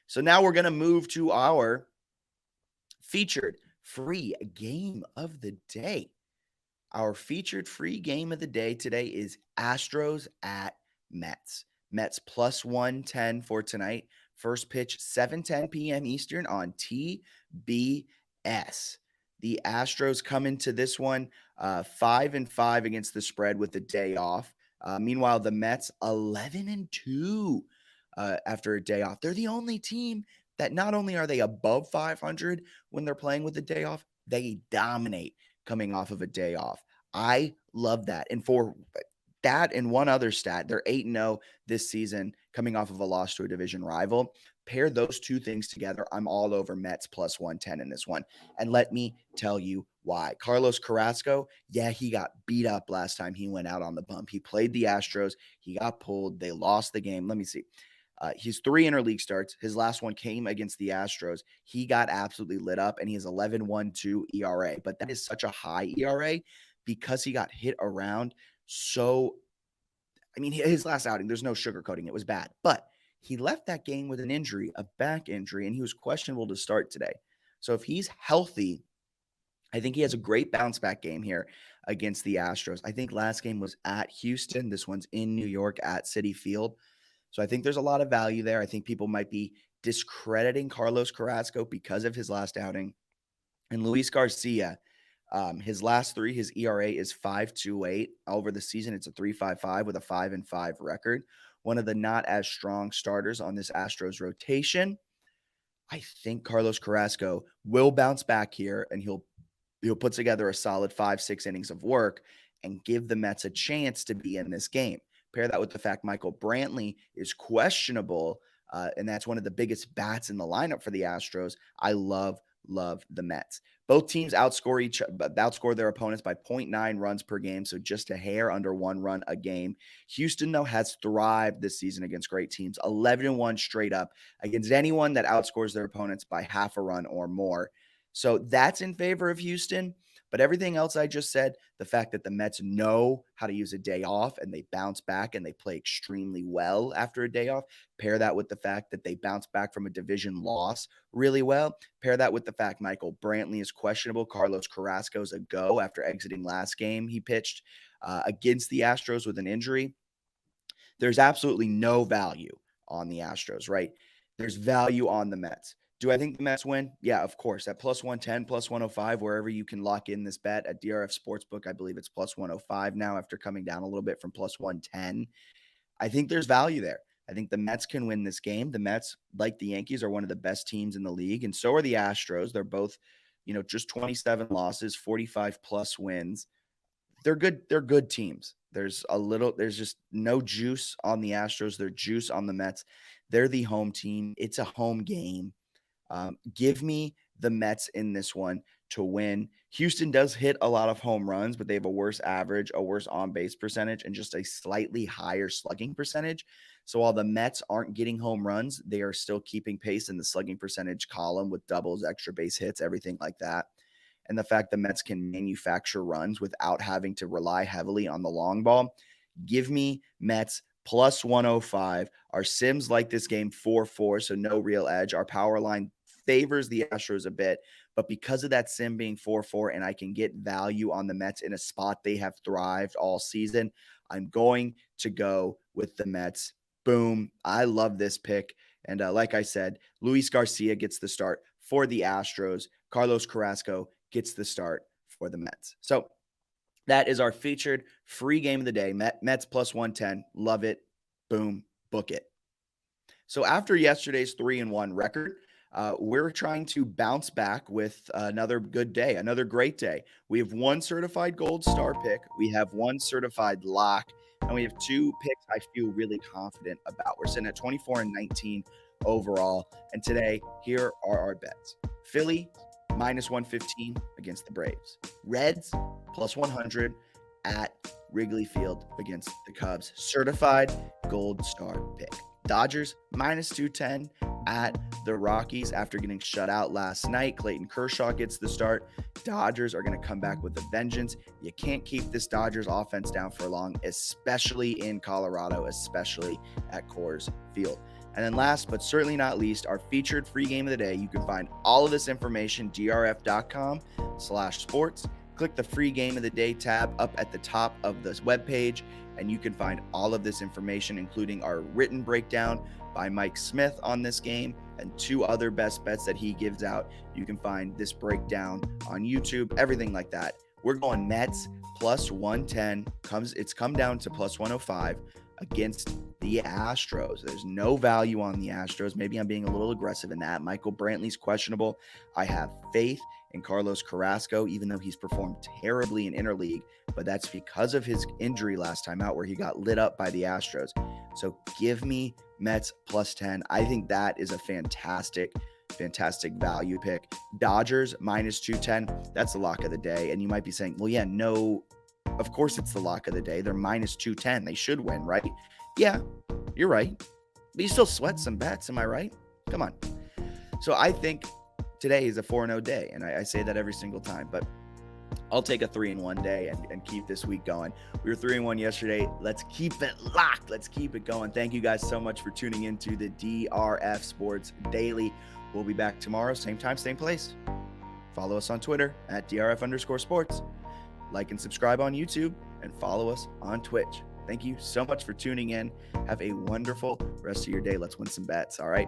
So now we're going to move to our featured free game of the day. Our featured free game of the day today is Astros at Mets. Mets plus 110 for tonight. First pitch 7:10 p.m. Eastern on TBS. The Astros come into this one 5-5 against the spread with the day off. Meanwhile, the Mets 11-2 after a day off. They're the only team that not only are they above 500 when they're playing with a day off, they dominate coming off of a day off. I love that. And for that and one other stat, they're 8-0 this season coming off of a loss to a division rival. Pair those two things together, I'm all over Mets plus 110 in this one. And let me tell you why. Carlos Carrasco, yeah, he got beat up last time he went out on the bump. He played the Astros. He got pulled. They lost the game. Let me see. He's 3 interleague starts. His last one came against the Astros. He got absolutely lit up, and he has 11.12 ERA. But that is such a high ERA because he got hit around. So, I mean, his last outing, there's no sugarcoating. It was bad. But he left that game with an injury, a back injury, and he was questionable to start today. So if he's healthy, I think he has a great bounce back game here against the Astros. I think last game was at Houston. This one's in New York at Citi Field. So I think there's a lot of value there. I think people might be discrediting Carlos Carrasco because of his last outing. And Luis Garcia, his last 3, his ERA is 5.28. Over the season, it's a 3.55 with a 5-5 record. One of the not as strong starters on this Astros rotation. I think Carlos Carrasco will bounce back here, and he'll put together a solid 5-6 innings of work and give the Mets a chance to be in this game. Pair that with the fact Michael Brantley is questionable, and that's one of the biggest bats in the lineup for the Astros. I love the Mets. Both teams outscore their opponents by 0.9 runs per game, so just a hair under 1 run a game. Houston, though, has thrived this season against great teams, 11-1 straight up against anyone that outscores their opponents by half a run or more. So that's in favor of Houston. But everything else I just said, the fact that the Mets know how to use a day off and they bounce back and they play extremely well after a day off, pair that with the fact that they bounce back from a division loss really well, pair that with the fact Michael Brantley is questionable, Carlos Carrasco's a go after exiting last game he pitched against the Astros with an injury. There's absolutely no value on the Astros, right? There's value on the Mets. Do I think the Mets win? Yeah, of course. At plus 110, plus 105, wherever you can lock in this bet. At DRF Sportsbook, I believe it's plus 105 now after coming down a little bit from plus 110. I think there's value there. I think the Mets can win this game. The Mets, like the Yankees, are one of the best teams in the league, and so are the Astros. They're both, just 27 losses, 45 plus wins. They're good. They're good teams. There's just no juice on the Astros. There's juice on the Mets. They're the home team. It's a home game. Give me the Mets in this one to win. Houston does hit a lot of home runs, but they have a worse average, a worse on-base percentage, and just a slightly higher slugging percentage. So while the Mets aren't getting home runs, they are still keeping pace in the slugging percentage column with doubles, extra base hits, everything like that. And the fact the Mets can manufacture runs without having to rely heavily on the long ball. Give me Mets plus 105. Our Sims like this game 4-4, so no real edge. Our power line favors the Astros a bit, but because of that sim being 4-4 and I can get value on the Mets in a spot they have thrived all season, I'm going to go with the Mets. Boom. I love this pick. And like I said, Luis Garcia gets the start for the Astros. Carlos Carrasco gets the start for the Mets. So that is our featured free game of the day. Mets plus 110. Love it. Boom. Book it. So after yesterday's 3-1 record, we're trying to bounce back with another good day, another great day. We have 1 certified gold star pick. We have 1 certified lock, and we have 2 picks I feel really confident about. We're sitting at 24-19 overall. And today, here are our bets. Philly, minus 115 against the Braves. Reds, plus 100 at Wrigley Field against the Cubs. Certified gold star pick. Dodgers, minus 210 at the Rockies after getting shut out last night. Clayton Kershaw gets the start. Dodgers are going to come back with a vengeance. You can't keep this Dodgers offense down for long, especially in Colorado, especially at Coors Field. And then last but certainly not least, our featured free game of the day. You can find all of this information, drf.com/sports. Click the free game of the day tab up at the top of this webpage, and you can find all of this information, including our written breakdown by Mike Smith on this game and 2 other best bets that he gives out. You can find this breakdown on YouTube, everything like that. We're going Mets plus 110. It's come down to plus 105 against the Astros. There's no value on the Astros. Maybe I'm being a little aggressive in that. Michael Brantley's questionable. I have faith in Carlos Carrasco, even though he's performed terribly in interleague, but that's because of his injury last time out where he got lit up by the Astros. So give me Mets plus 10. I think that is a fantastic value pick. Dodgers minus 210. That's the lock of the day. And you might be saying, well, yeah, no, of course it's the lock of the day. They're minus 210. They should win, right? Yeah, you're right. But you still sweat some bets. Am I right? Come on. So I think today is a 4-0 day. And I say that every single time. But I'll take a 3-1 day and keep this week going. We were 3-1 yesterday. Let's keep it locked. Let's keep it going. Thank you guys so much for tuning into the DRF Sports Daily. We'll be back tomorrow, same time, same place. Follow us on Twitter at DRF_sports. Like and subscribe on YouTube and follow us on Twitch. Thank you so much for tuning in. Have a wonderful rest of your day. Let's win some bets. All right.